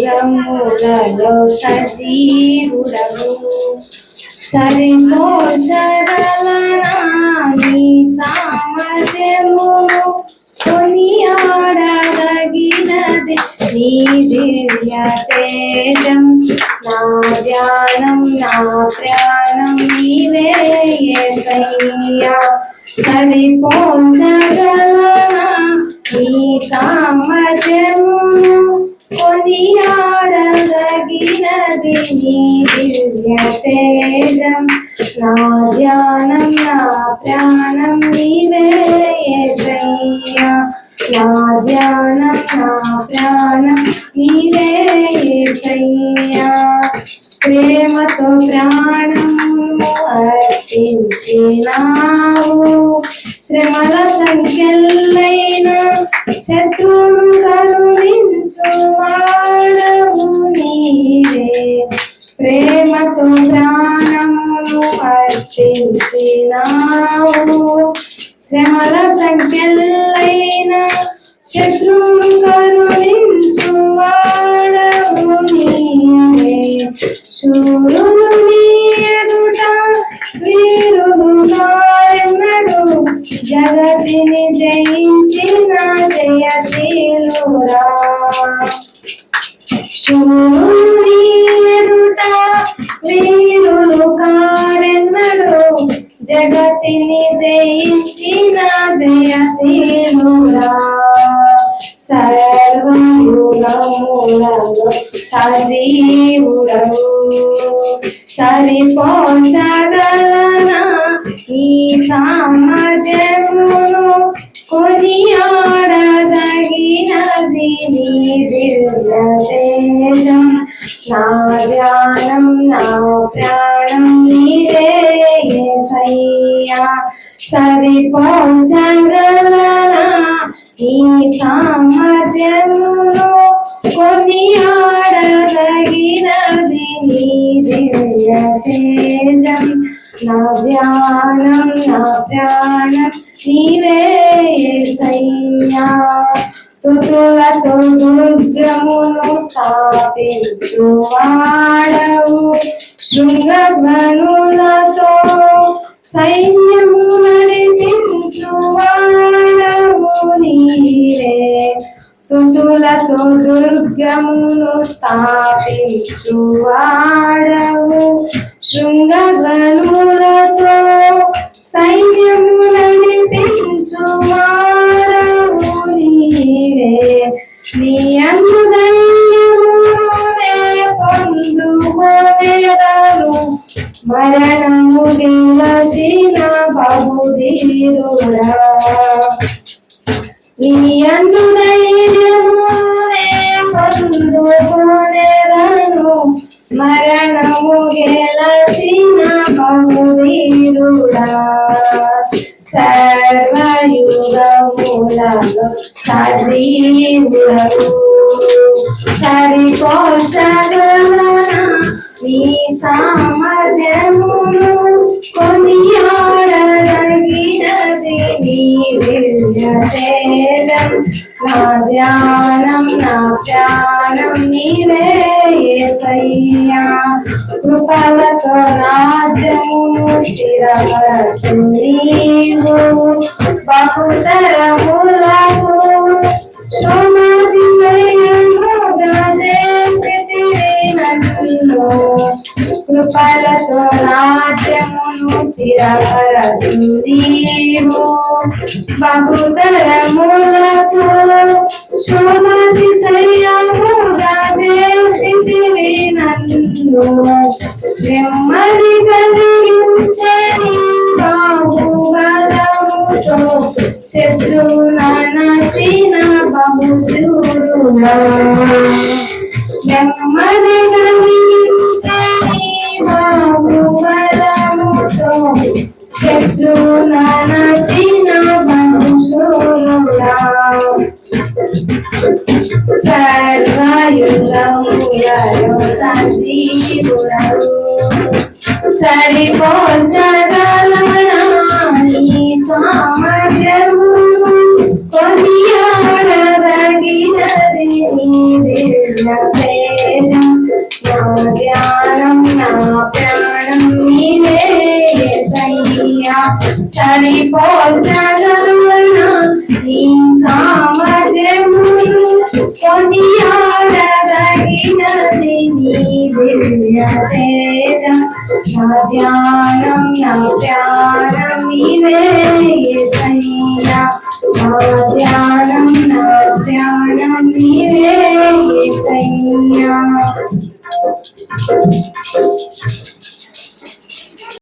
సర్వయుగములలో సజీవుడవు సరిపోల్చగలనా నీ సామర్థ్యము కొనియాడదగినది నీ దివ్య తేజం నా ధ్యానం నా ప్రాణం నీవే యేసయ్యా సరిపోల్చగలనా నీ సామర్థ్యము కొనియాడదగినది నీ దివ్య తేజం నా ధ్యానం నా ప్రాణం నీవే యేసయ్యా నా ధ్యానం నా ప్రాణం నీవే యేసయ్యా ప్రేమతో ప్రాణము అర్పించినావు శ్రమల సంఖ్యలైన శత్రువును కరుణించువాడవు నీవే ప్రేమతో ప్రాణమును అర్పించినావు శ్రమల సంఖ్యలైన శత్రువును కరుణించువాడవు నీవే శూరులు నీ ఎదుట వీరులుగా ఎన్నడు జగతిని జయించిన జయశీలురా శూరులు నీ ఎదుట వీరులు కారెన్నడు జగతిని జయించిన జయశీలురా సర్వయుగములలో సజీవుడవు సరిపోల్చగలనా ఈ సామర్థ్యమును కొనియాడదగినది నీ దివ్య తేజం నా ధ్యానం నా ప్రాణం నీవే యేసయ్యా సరిపోల్చగలనా ఈ సామర్థ్యమును కొనియాడదగినది నీ దివ్య తేజం నా ధ్యానం నా ప్రాణం నీవే యేసయ్యా స్తుతులతో దుర్గమును స్థాపించువాడవు శృంగధ్వనులతో సైన్యము నడిపించువాడవు నీవే స్తుతులతో దుర్గమును స్థాపించువాడవు శృంగధ్వనులతో సైన్యము నడిపించువాడవు నీవే నీ అందు ధైర్యమునే పొందుకొనెదను మరణము గెలచిన బహుధీరుడా నీ అందు ధైర్యమునే పొందుకొనెదను మరణము గెలచిన బహుధీరుడా సర్వయుగములలో సజీవుడవు సరిపోల్చగలనా నీ సామర్థ్యమును కొనియాడదగినది నీ దివ్య తేజం నా ధ్యానం నా ప్రాణం నీవే యేసయ్యా కృపలతో రాజ్యమును స్థిరపరచు నీవు బహుతరములకు కృపలతో రాజ్యమును స్థిరపరచు నీవు బహుతరములకు శోభాతిశయముగా చేసితివి నన్ను నెమ్మది కలిగించని బాహుబలముతో శత్రువునచిన బహుశూరుడా నెమ్మది కలిగించని బాహుబలముతో శత్రువునచిన బహుశూరుడా సర్వయుగములలో సజీవుడవు సరిపోల్చగలనా నీ సామర్థ్యము కొనియాడదగినది తేజ నా ధ్యానం నా ప్రాణం నీవే యేసయ్యా సరిపోల్చగలనా నీ సామర్థ్యమును కొనియాడదగినది నీ దివ్య తేజ నా ధ్యానం నా ప్రాణం నీవే యేసయ్యా నా ధ్యానం నా ప్రాణం నీవే యేసయ్యా